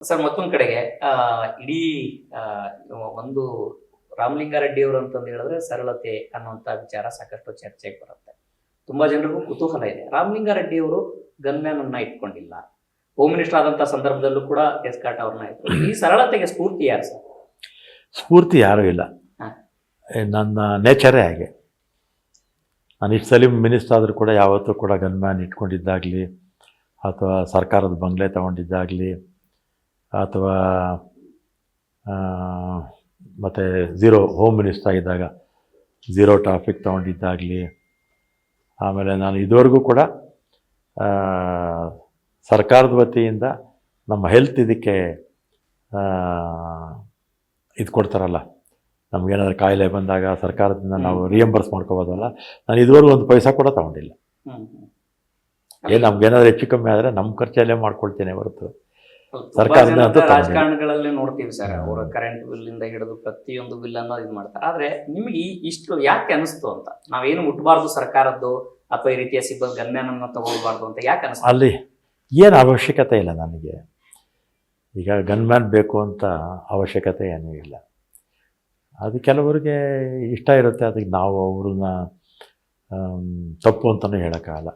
Sir ಮತ್ತೊಂದು ಕಡೆಗೆ ಇಡೀ ಆ, ಒಂದು ರಾಮಲಿಂಗಾರೆಡ್ಡಿ ಅವರು ಅಂತಂದು ಹೇಳಿದ್ರೆ ಸರಳತೆ ಅನ್ನುವಂತ ವಿಚಾರ ಸಾಕಷ್ಟು ಚರ್ಚೆಗೆ ಬರುತ್ತೆ. ತುಂಬಾ ಜನರಿಗೂ ಕುತೂಹಲ ಇದೆ. ರಾಮಲಿಂಗಾರೆಡ್ಡಿ ಅವರು ಗನ್ಮ್ಯಾನ್ ಅನ್ನ ಇಟ್ಕೊಂಡಿಲ್ಲ. ಹೋಮ್ ಮಿನಿಸ್ಟರ್ ಆದಂತ ಸಂದರ್ಭದಲ್ಲೂ ಕೂಡ ಎಸ್ಕಾಟ್ ಅವ್ರನ್ನ ಇಟ್ರು. ಈ ಸರಳತೆಗೆ ಸ್ಫೂರ್ತಿ ಯಾರು ಸರ್? ಸ್ಫೂರ್ತಿ ಯಾರೂ ಇಲ್ಲ. ಹಾ. ನನ್ನ ನೇಚರೇ ಹಾಗೆ. ನಾನು ಇಷ್ಟು ಸಲ ಮಿನಿಸ್ಟರ್ ಆದರೂ ಕೂಡ ಯಾವತ್ತೂ ಕೂಡ ಗನ್ಮ್ಯಾನ್ ಇಟ್ಕೊಂಡಿದ್ದಾಗಲಿ ಅಥವಾ ಸರ್ಕಾರದ ಬಂಗ್ಲೆ ತಗೊಂಡಿದ್ದಾಗಲಿ ಅಥವಾ ಮತ್ತು ಹೋಮ್ ಮಿನಿಸ್ಟರ್ ಆಗಿದ್ದಾಗ ಝೀರೋ ಟ್ರಾಫಿಕ್ ತೊಗೊಂಡಿದ್ದಾಗಲಿ, ಆಮೇಲೆ ನಾನು ಇದುವರೆಗೂ ಕೂಡ ಸರ್ಕಾರದ ವತಿಯಿಂದ ನಮ್ಮ ಹೆಲ್ತ್ ಇದಕ್ಕೆ ಇದು ಕೊಡ್ತಾರಲ್ಲ, ನಮಗೇನಾದ್ರು ಕಾಯಿಲೆ ಬಂದಾಗ ಸರ್ಕಾರದಿಂದ ನಾವು ರಿಯಂಬರ್ಸ್ ಮಾಡ್ಕೋಬೋದಲ್ಲ, ನಾನು ಇದುವರೆಗೂ ಒಂದು ಪೈಸಾ ಕೂಡ ತೊಗೊಂಡಿಲ್ಲ. ನಮ್ಗೇನಾದ್ರು ಹೆಚ್ಚು ಕಮ್ಮಿ ಆದರೆ ನಮ್ಮ ಖರ್ಚಲ್ಲೇ ಮಾಡ್ಕೊಳ್ತೇನೆ ಹೊರತು ಸರ್ಕಾರದಿಂದ ಅಂತ ರಾಜಕಾರಣಗಳಲ್ಲಿ ನೋಡ್ತೀವಿ ಸರ್, ಅವರ ಕರೆಂಟ್ ಬಿಲ್ ಇಂದ ಹಿಡಿದು ಪ್ರತಿಯೊಂದು ಬಿಲ್ ಅನ್ನು ಇದು ಮಾಡ್ತಾರೆ. ಆದ್ರೆ ನಿಮ್ಗೆ ಇಷ್ಟು ಯಾಕೆ ಅನಿಸ್ತು ಅಂತ? ನಾವೇನು ಮುಟ್ಬಾರ್ದು ಸರ್ಕಾರದ್ದು ಅಥವಾ ಈ ರೀತಿಯ ಸಿಬ್ಬಂದಿ ಗನ್ಮ್ಯಾನ್ ಅನ್ನ ತಗೊಳ್ಬಾರ್ದು ಅಂತ ಯಾಕೆ ಅನಿಸ್ತು? ಅಲ್ಲಿ ಏನು ಅವಶ್ಯಕತೆ ಇಲ್ಲ ನನಗೆ. ಈಗ ಗನ್ಮ್ಯಾನ್ ಬೇಕು ಅಂತ ಅವಶ್ಯಕತೆ ಏನೂ ಇಲ್ಲ. ಅದು ಕೆಲವರಿಗೆ ಇಷ್ಟ ಇರುತ್ತೆ, ಅದಕ್ಕೆ ನಾವು ಅವ್ರನ್ನ ತಪ್ಪು ಅಂತಲೂ ಹೇಳೋಕ್ಕಾಗಲ್ಲ.